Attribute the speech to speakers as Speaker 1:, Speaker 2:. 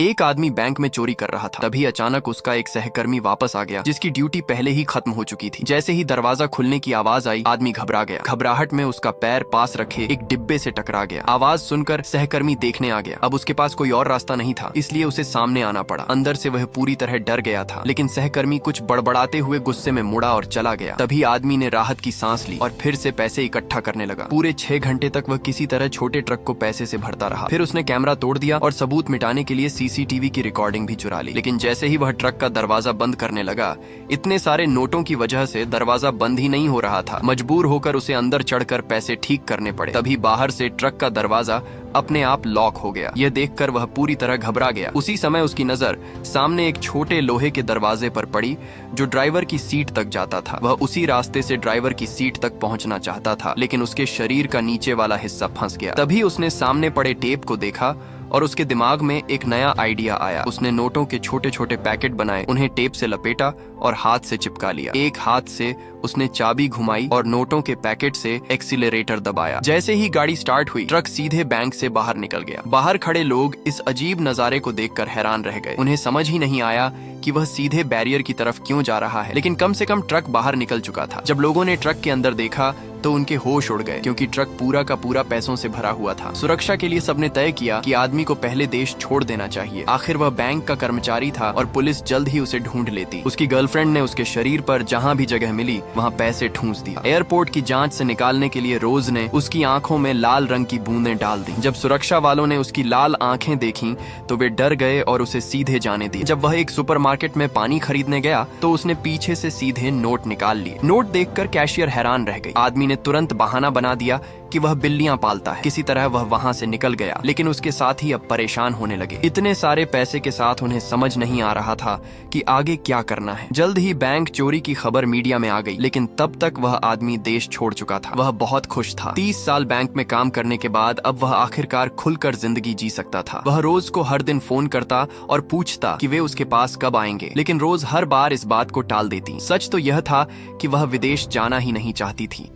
Speaker 1: एक आदमी बैंक में चोरी कर रहा था। तभी अचानक उसका एक सहकर्मी वापस आ गया जिसकी ड्यूटी पहले ही खत्म हो चुकी थी। जैसे ही दरवाजा खुलने की आवाज आई, आदमी घबरा गया। घबराहट में उसका पैर पास रखे एक डिब्बे से टकरा गया। आवाज सुनकर सहकर्मी देखने आ गया। अब उसके पास कोई और रास्ता नहीं था, इसलिए उसे सामने आना पड़ा। अंदर से वह पूरी तरह डर गया था, लेकिन सहकर्मी कुछ बड़बड़ाते हुए गुस्से में मुड़ा और चला गया। तभी आदमी ने राहत की सांस ली और फिर से पैसे इकट्ठा करने लगा। पूरे 6 घंटे तक वह किसी तरह छोटे ट्रक को पैसे से भरता रहा। फिर उसने कैमरा तोड़ दिया और सबूत मिटाने के लिए सीसीटीवी की रिकॉर्डिंग भी चुरा ली। लेकिन जैसे ही वह ट्रक का दरवाजा बंद करने लगा, इतने सारे नोटों की वजह से दरवाजा बंद ही नहीं हो रहा था। मजबूर होकर उसे अंदर चढ़कर पैसे ठीक करने पड़े। तभी बाहर से ट्रक का दरवाजा अपने आप लॉक हो गया। यह देखकर वह पूरी तरह घबरा गया। उसी समय उसकी नजर सामने एक छोटे लोहे के दरवाजे पर पड़ी जो ड्राइवर की सीट तक जाता था। वह उसी रास्ते से ड्राइवर की सीट तक पहुंचना चाहता था, लेकिन उसके शरीर का नीचे वाला हिस्सा फंस गया। तभी उसने सामने पड़े टेप को देखा और उसके दिमाग में एक नया आइडिया आया। उसने नोटों के छोटे छोटे पैकेट बनाए, उन्हें टेप से लपेटा और हाथ से चिपका लिया। एक हाथ से उसने चाबी घुमाई और नोटों के पैकेट से एक्सीलरेटर दबाया। जैसे ही गाड़ी स्टार्ट हुई, ट्रक सीधे बैंक से बाहर निकल गया। बाहर खड़े लोग इस अजीब नजारे को देखकर हैरान रह गए। उन्हें समझ ही नहीं आया कि वह सीधे बैरियर की तरफ क्यों जा रहा है, लेकिन कम से कम ट्रक बाहर निकल चुका था। जब लोगों ने ट्रक के अंदर देखा तो उनके होश उड़ गए, क्योंकि ट्रक पूरा का पूरा पैसों से भरा हुआ था। सुरक्षा के लिए सबने तय किया कि आदमी को पहले देश छोड़ देना चाहिए। आखिर वह बैंक का कर्मचारी था और पुलिस जल्द ही उसे ढूंढ लेती। उसकी गर्लफ्रेंड ने उसके शरीर पर जहां भी जगह मिली वहां पैसे ठूंस दिया। एयरपोर्ट की जांच से निकालने के लिए रोज ने उसकी आंखों में लाल रंग की बूंदें डाल दी। जब सुरक्षा वालों ने उसकी लाल आंखें देखी तो वे डर गए और उसे सीधे जाने दिए। जब वह एक सुपरमार्केट में पानी खरीदने गया तो उसने पीछे से सीधे नोट निकाल लिए। नोट देखकर कैशियर हैरान रह गई। आदमी ने तुरंत बहाना बना दिया कि वह बिल्लियां पालता है। किसी तरह वह वहां से निकल गया, लेकिन उसके साथ ही अब परेशान होने लगे। इतने सारे पैसे के साथ उन्हें समझ नहीं आ रहा था कि आगे क्या करना है। जल्द ही बैंक चोरी की खबर मीडिया में आ गई, लेकिन तब तक वह आदमी देश छोड़ चुका था। वह बहुत खुश था। 30 साल बैंक में काम करने के बाद अब वह आखिरकार खुलकर जिंदगी जी सकता था। वह रोज को हर दिन फोन करता और पूछता कि वे उसके पास कब आएंगे, लेकिन रोज हर बार इस बात को टाल देती। सच तो यह था कि वह विदेश जाना ही नहीं चाहती थी।